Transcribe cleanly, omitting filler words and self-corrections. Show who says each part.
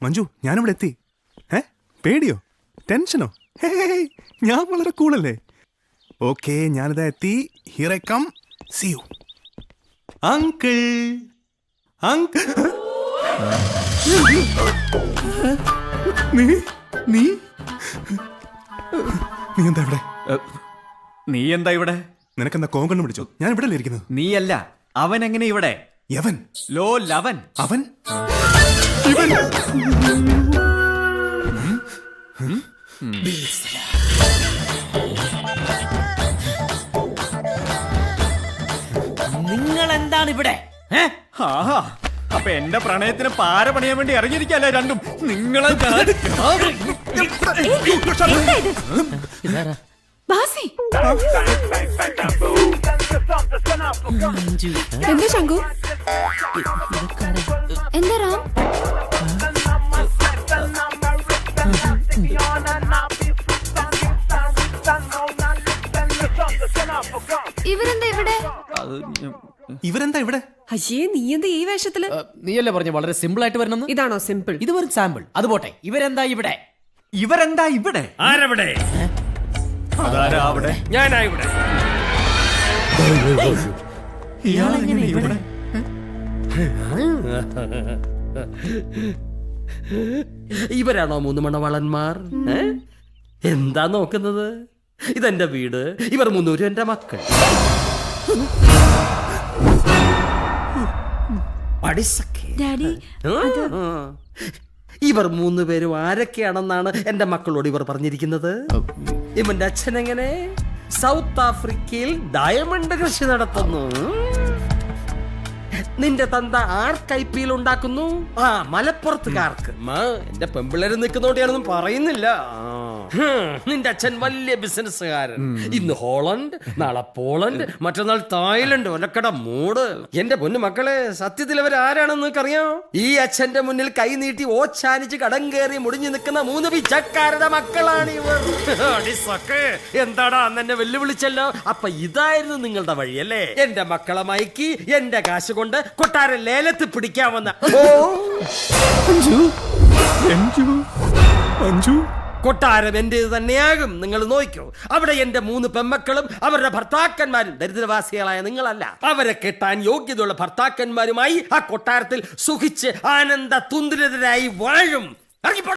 Speaker 1: മഞ്ജു ഞാനിവിടെ എത്തി. പേടിയോ ടെൻഷനോ? ഞാൻ വളരെ കൂളല്ലേ. ഓക്കെ ഞാനിതാ എത്തി. Here I come. See you uncle. Uncle നീ നീ നീ എന്താ ഇവിടെ?
Speaker 2: നീ എന്താ ഇവിടെ?
Speaker 1: നിനക്കെന്താ കോങ്കണ്ണ് പിടിച്ചോ? ഞാൻ ഇവിടെ അല്ലേ ഇരിക്കുന്നത്.
Speaker 2: നീയല്ല, അവൻ എങ്ങനെ ഇവിടെ?
Speaker 1: യവൻ
Speaker 2: ലോ ലവൻ.
Speaker 1: അവൻ ഇവൻ.
Speaker 3: നിങ്ങൾ എന്താണ് ഇവിടെ?
Speaker 2: ആഹാ, അപ്പൊ എന്റെ പ്രണയത്തിന് പാര പണിയാൻ വേണ്ടി ഇറങ്ങിയിരിക്കല്ലേ രണ്ടും. നിങ്ങളെ
Speaker 4: എന്താ ശങ്കു? എന്താ റാം? ഇവരെന്താ ഇവിടെ?
Speaker 1: ഇവരെന്താ ഇവിടെ?
Speaker 4: അയ്യേ, നീ എന്താ ഈ വേഷത്തില്?
Speaker 3: നീയല്ലേ പറഞ്ഞു വളരെ സിമ്പിൾ ആയിട്ട് വരണം.
Speaker 4: ഇതാണോ സിമ്പിൾ?
Speaker 3: ഇത് വെറും സാമ്പിൾ. അത് പോട്ടെ, ഇവരെന്താ ഇവിടെ?
Speaker 2: ഇവരെന്താ ഇവിടെ?
Speaker 5: ആരവിടെ?
Speaker 2: അതാരാ അവിടെ?
Speaker 5: ഞാനാ ഇവിടെ.
Speaker 2: ഇയാളെങ്ങനെ ഇവിടെ?
Speaker 3: ഇവരാണോ മൂന്ന് മണവാളന്മാർ? എന്താ നോക്കുന്നത്? ഇതെന്റെ വീട്, ഇവർ 300 എന്റെ മക്കൾ.
Speaker 4: ഡാഡി,
Speaker 3: ഇവർ 3 പേരും ആരൊക്കെയാണെന്നാണ് എന്റെ മക്കളോട് ഇവർ പറഞ്ഞിരിക്കുന്നത്. ഇവന്റെ അച്ഛൻ എങ്ങനെ സൗത്ത് ആഫ്രിക്കയിൽ ഡയമണ്ട് കൃഷി നടത്തുന്നു. നിന്റെ തന്ത ആർക്കൈപ്പിയിൽ ഉണ്ടാക്കുന്നു. മലപ്പുറത്തുകാർക്ക്. എന്റെ പെമ്പിള്ളേര് നിൽക്കുന്നോണ്ട് ഞാനൊന്നും പറയുന്നില്ല. നിന്റെ അച്ഛൻ വലിയ ബിസിനസ്സുകാരൻ. ഇന്ന് ഹോളണ്ട്, നാളെ പോളണ്ട്, മറ്റന്നാൾ തായ്ലൻഡ്. ഒലക്കട മൂട്. എന്റെ പൊന്നു മക്കളെ, സത്യത്തിൽ അവർ ആരാണെന്ന് നിനക്കറിയാം? ഈ അച്ഛന്റെ മുന്നിൽ കൈ നീട്ടി ഓച്ചാനിച്ച് കടം കയറി മുടിഞ്ഞു നിൽക്കുന്ന 3 പിച്ചക്കാരുടെ മക്കളാണ് ഇവർ. എന്താടാ അന്ന് എന്നെ വെല്ലുവിളിച്ചല്ലോ? അപ്പൊ ഇതായിരുന്നു നിങ്ങളുടെ വഴിയല്ലേ? എന്റെ മക്കളെ മയക്കി എന്റെ കാശ് കൊണ്ട് കൊട്ടാരം ലേലത്ത് പിടിക്കാമെന്ന. കൊട്ടാരം എന്റേത് തന്നെയാകും. നിങ്ങൾ നോക്കൂ. അവിടെ എന്റെ 3 പെമ്മക്കളും അവരുടെ ഭർത്താക്കന്മാരും ദരിദ്രവാസികളായ നിങ്ങളല്ല. അവരെ കെട്ടാൻ യോഗ്യതയുള്ള ഭർത്താക്കന്മാരുമായി ആ കൊട്ടാരത്തിൽ സുഖിച്ച് ആനന്ദ തുന്തിരരായി വാഴും.